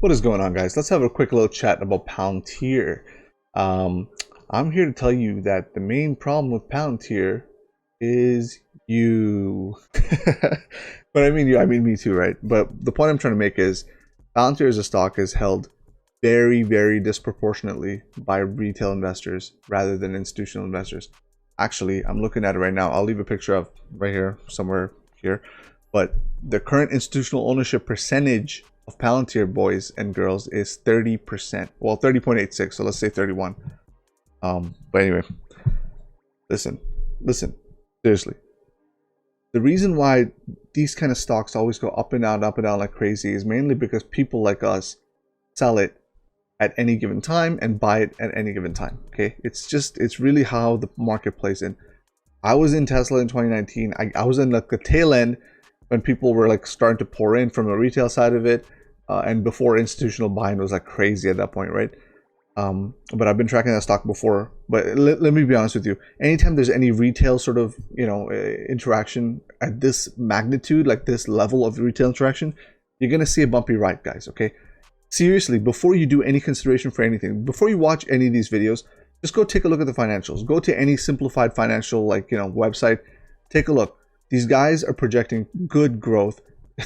What is going on, guys? Let's have a quick little chat about Palantir. I'm here to tell you that the main problem with Palantir is you. But I mean you, I mean me too, right? But the point I'm trying to make is Palantir as a stock is held very, very disproportionately by retail investors rather than institutional investors. Actually, I'm looking at it right now. I'll leave a picture of right here, somewhere here. But the current institutional ownership percentage of Palantir, boys and girls, is 30%. Well, 30.86, so let's say 31. But anyway, listen, seriously. The reason why these kind of stocks always go up and down like crazy is mainly because people like us sell it at any given time and buy it at any given time. Okay, it's really how the market plays in. I was in Tesla in 2019. I was in like the tail end when people were like starting to pour in from the retail side of it, and before institutional buying was like crazy at that point, right? But I've been tracking that stock before. But let me be honest with you. Anytime there's any retail sort of interaction at this magnitude, like this level of retail interaction, you're gonna see a bumpy ride, guys. Okay, seriously, before you do any consideration for anything, before you watch any of these videos, just go take a look at the financials. Go to any simplified financial website. Take a look. These guys are projecting good growth.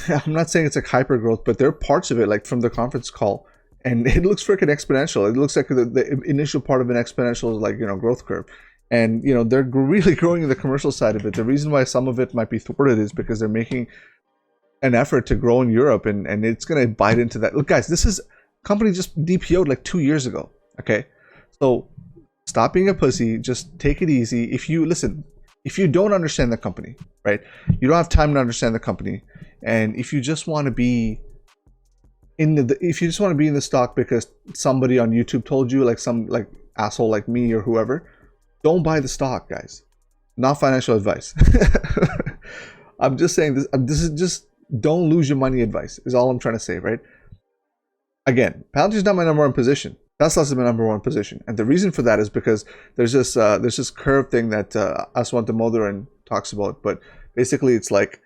I'm not saying it's like hyper growth, but there are parts of it, like from the conference call, and it looks freaking exponential. It looks like the initial part of an exponential like growth curve, and they're really growing in the commercial side of it. The reason why some of it might be thwarted is because they're making an effort to grow in Europe, and it's gonna bite into that. Look, guys, this is company just DPO'd like 2 years ago. Okay, so stop being a pussy. Just take it easy. If you don't understand the company, right? You don't have time to understand the company, and if you just want to be in the stock because somebody on YouTube told you, like some asshole like me or whoever, don't buy the stock, guys. Not financial advice. I'm just saying this. This is just don't lose your money advice. Is all I'm trying to say, right? Again, Palantir is not my number one position. Tesla's my number one position, and the reason for that is because there's this curve thing that Aswant Damodaran talks about. But basically, it's like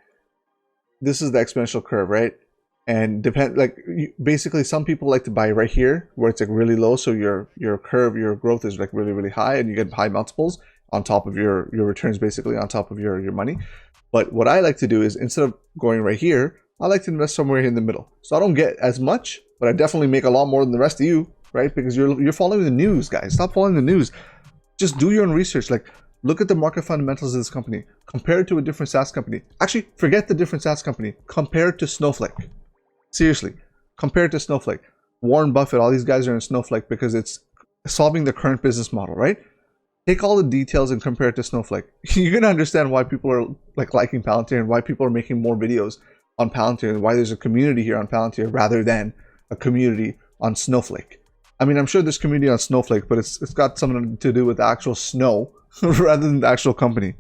this is the exponential curve, right? And basically, some people like to buy right here where it's like really low, so your curve, your growth is like really, really high, and you get high multiples on top of your returns, basically on top of your money. But what I like to do is, instead of going right here, I like to invest somewhere here in the middle. So I don't get as much, but I definitely make a lot more than the rest of you. Right? Because you're following the news, guys. Stop following the news. Just do your own research. Like, look at the market fundamentals of this company. Compare it to a different SaaS company. Actually, forget the different SaaS company. Compare it to Snowflake. Seriously, compare it to Snowflake. Warren Buffett, all these guys are in Snowflake because it's solving the current business model, right? Take all the details and compare it to Snowflake. You're gonna understand why people are liking Palantir and why people are making more videos on Palantir and why there's a community here on Palantir rather than a community on Snowflake. I mean, I'm sure there's community on Snowflake, but it's got something to do with the actual snow rather than the actual company.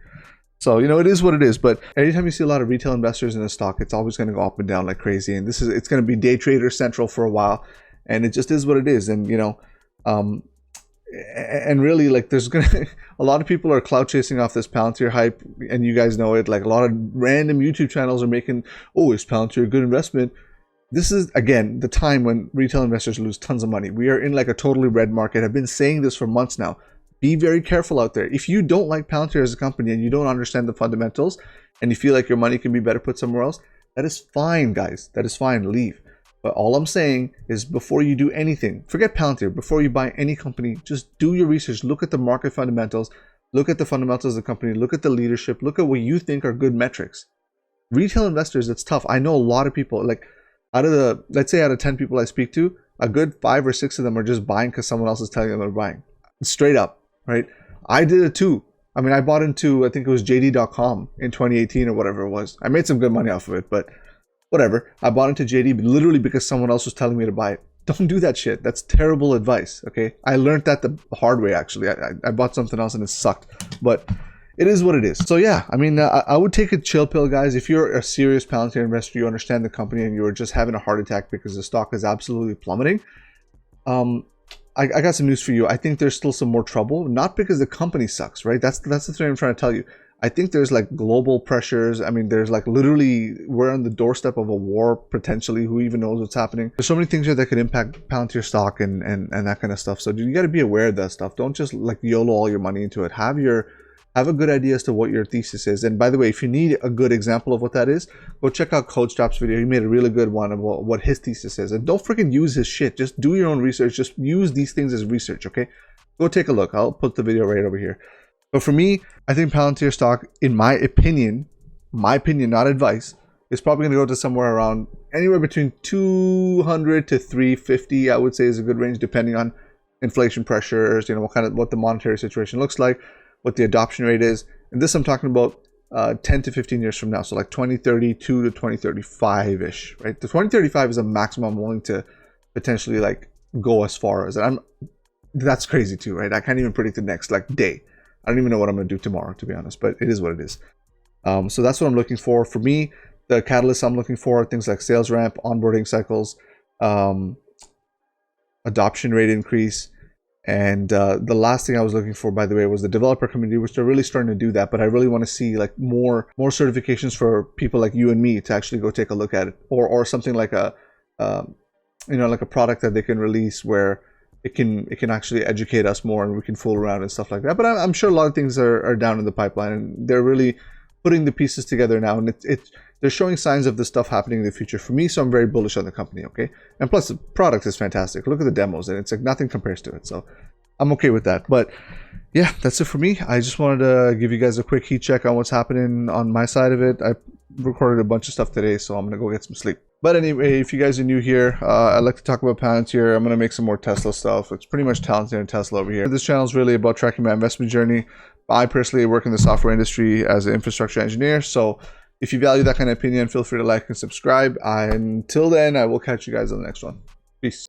So, it is what it is. But anytime you see a lot of retail investors in a stock, it's always going to go up and down like crazy. And it's going to be day trader central for a while. And it just is what it is. And, and really, like, there's going to, a lot of people are clout chasing off this Palantir hype. And you guys know it. Like, a lot of random YouTube channels are making, oh, is Palantir a good investment? This is, again, the time when retail investors lose tons of money. We are in like a totally red market. I've been saying this for months now. Be very careful out there. If you don't like Palantir as a company and you don't understand the fundamentals and you feel like your money can be better put somewhere else, that is fine, guys. That is fine. Leave. But all I'm saying is, before you do anything, forget Palantir. Before you buy any company, just do your research. Look at the market fundamentals. Look at the fundamentals of the company. Look at the leadership. Look at what you think are good metrics. Retail investors, it's tough. I know a lot of people, like, let's say out of 10 people I speak to, a good 5 or 6 of them are just buying because someone else is telling them they're buying. Straight up, right? I did it too. I mean, I bought into, I think it was JD.com in 2018 or whatever it was. I made some good money off of it, but whatever. I bought into JD literally because someone else was telling me to buy it. Don't do that shit. That's terrible advice, okay? I learned that the hard way, actually. I bought something else and it sucked. But it is what it is. So yeah, I mean, I would take a chill pill, guys. If you're a serious Palantir investor, you understand the company, and you're just having a heart attack because the stock is absolutely plummeting, I got some news for you. I think there's still some more trouble, not because the company sucks, right? That's the thing I'm trying to tell you. I think there's like global pressures. I mean, there's like literally, we're on the doorstep of a war potentially. Who even knows what's happening? There's so many things here that could impact Palantir stock and that kind of stuff. So you got to be aware of that stuff. Don't just like YOLO all your money into it. Have a good idea as to what your thesis is. And by the way, if you need a good example of what that is, go check out Coach Strap's video. He made a really good one about what his thesis is. And don't freaking use his shit. Just do your own research. Just use these things as research, okay? Go take a look. I'll put the video right over here. But for me, I think Palantir stock, in my opinion, not advice, is probably going to go to somewhere around anywhere between 200 to 350, I would say is a good range, depending on inflation pressures, you know, what the monetary situation looks like, what the adoption rate is. And this I'm talking about 10 to 15 years from now. So like 2032 to 2035-ish, right? The 2035 is a maximum I'm willing to potentially like go as far as. And that's crazy too, right? I can't even predict the next like day. I don't even know what I'm going to do tomorrow, to be honest, but it is what it is. So that's what I'm looking for. For me, the catalysts I'm looking for are things like sales ramp, onboarding cycles, adoption rate increase. And the last thing I was looking for, by the way, was the developer community, which they're really starting to do that. But I really want to see like more certifications for people like you and me to actually go take a look at it, or something like a like a product that they can release where it can actually educate us more and we can fool around and stuff like that. But I'm sure a lot of things are down in the pipeline, and they're really putting the pieces together now, and they're showing signs of this stuff happening in the future for me. So I'm very bullish on the company, okay? And plus the product is fantastic. Look at the demos, and it's like nothing compares to it. So I'm okay with that. But yeah, that's it for me. I just wanted to give you guys a quick heat check on what's happening on my side of it. I recorded a bunch of stuff today, so I'm gonna go get some sleep. But anyway, if you guys are new here, I like to talk about Palantir. I'm going to make some more Tesla stuff. It's pretty much Palantir and Tesla over here. This channel is really about tracking my investment journey. I personally work in the software industry as an infrastructure engineer. So if you value that kind of opinion, feel free to like and subscribe. Until then, I will catch you guys on the next one. Peace.